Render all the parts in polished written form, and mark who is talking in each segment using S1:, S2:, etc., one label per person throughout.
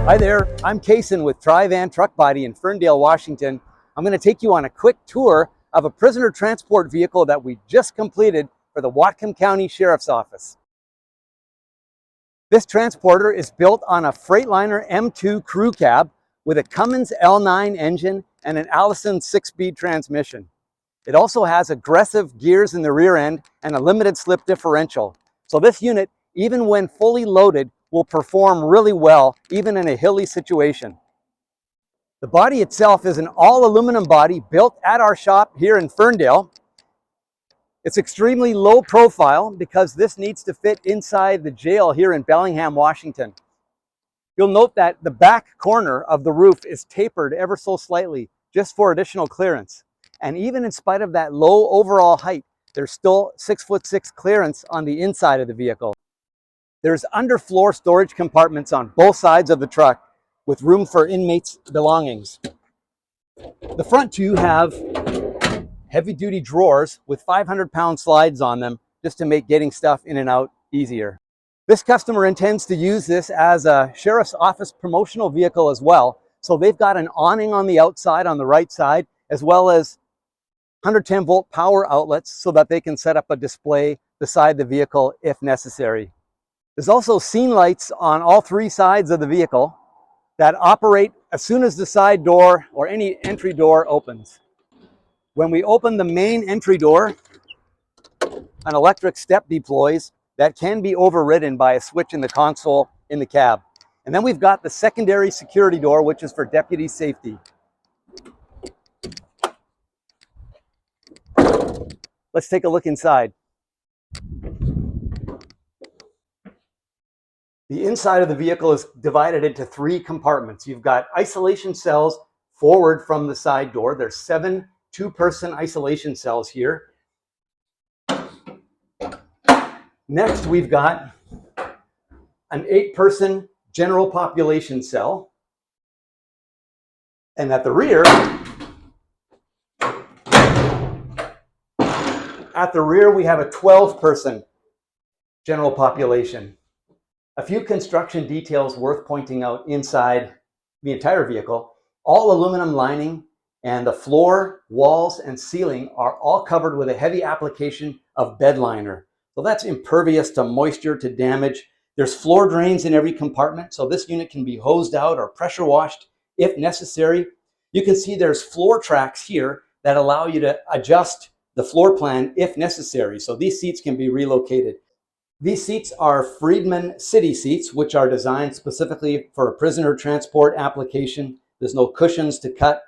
S1: Hi there, I'm Kaysen with Tri-Van Truck Body in Ferndale, Washington. I'm going to take you on a quick tour of a prisoner transport vehicle that we just completed for the Whatcom County Sheriff's Office. This transporter is built on a Freightliner M2 crew cab with a Cummins L9 engine and an Allison 6-speed transmission. It also has aggressive gears in the rear end and a limited slip differential. So this unit, even when fully loaded, will perform really well, even in a hilly situation. The body itself is an all aluminum body built at our shop here in Ferndale. It's extremely low profile because this needs to fit inside the jail here in Bellingham, Washington. You'll note that the back corner of the roof is tapered ever so slightly just for additional clearance. And even in spite of that low overall height, there's still 6'6" clearance on the inside of the vehicle. There's underfloor storage compartments on both sides of the truck with room for inmates' belongings. The front two have heavy-duty drawers with 500-pound slides on them just to make getting stuff in and out easier. This customer intends to use this as a sheriff's office promotional vehicle as well. So they've got an awning on the outside on the right side, as well as 110-volt power outlets so that they can set up a display beside the vehicle if necessary. There's also scene lights on all three sides of the vehicle that operate as soon as the side door or any entry door opens. When we open the main entry door, an electric step deploys that can be overridden by a switch in the console in the cab. And then we've got the secondary security door, which is for deputy safety. Let's take a look inside. The inside of the vehicle is divided into 3 compartments. You've got isolation cells forward from the side door. There's 7 two-person isolation cells here. Next, we've got an 8-person general population cell. And at the rear, we have a 12-person general population. A few construction details worth pointing out inside the entire vehicle. All aluminum lining and the floor, walls, and ceiling are all covered with a heavy application of bed liner. So that's impervious to moisture, to damage. There's floor drains in every compartment, so this unit can be hosed out or pressure washed if necessary. You can see there's floor tracks here that allow you to adjust the floor plan if necessary. So these seats can be relocated. These seats are Freedman City seats, which are designed specifically for a prisoner transport application. There's no cushions to cut.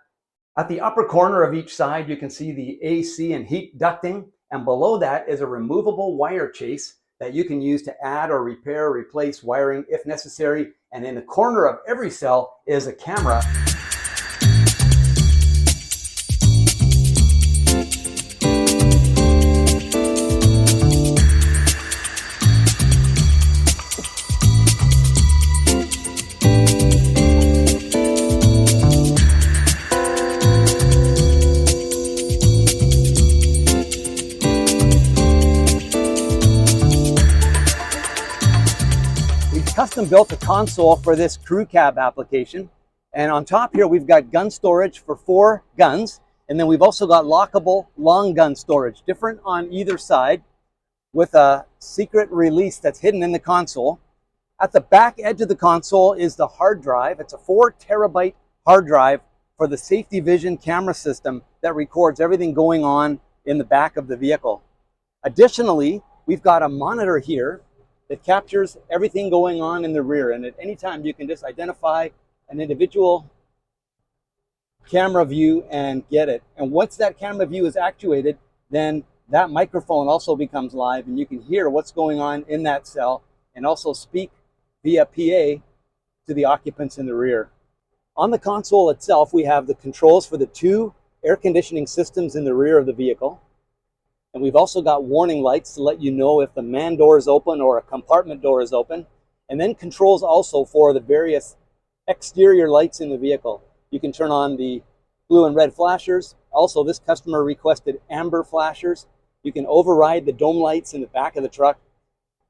S1: At the upper corner of each side, you can see the AC and heat ducting, and below that is a removable wire chase that you can use to add or repair or replace wiring if necessary. And in the corner of every cell is a camera. Custom built a console for this crew cab application, and on top here we've got gun storage for 4 guns, and then we've also got lockable long gun storage, different on either side, with a secret release that's hidden in the console. At the back edge of the console is the hard drive. It's a 4 terabyte hard drive for the safety vision camera system that records everything going on in the back of the vehicle. Additionally, we've got a monitor here that captures everything going on in the rear, and at any time you can just identify an individual camera view and get it. And once that camera view is actuated, then that microphone also becomes live and you can hear what's going on in that cell and also speak via PA to the occupants in the rear. On the console itself, we have the controls for the 2 air conditioning systems in the rear of the vehicle. And we've also got warning lights to let you know if the man door is open or a compartment door is open. And then controls also for the various exterior lights in the vehicle. You can turn on the blue and red flashers. Also, this customer requested amber flashers. You can override the dome lights in the back of the truck.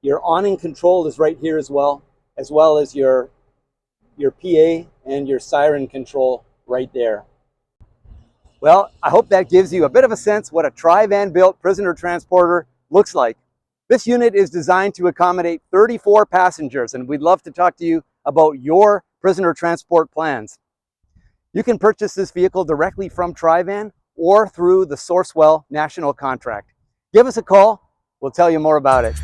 S1: Your awning control is right here as well as your your PA and your siren control right there. Well, I hope that gives you a bit of a sense what a tri-van built prisoner transporter looks like. This unit is designed to accommodate 34 passengers, and we'd love to talk to you about your prisoner transport plans. You can purchase this vehicle directly from Tri-Van or through the Sourcewell National Contract. Give us a call, we'll tell you more about it.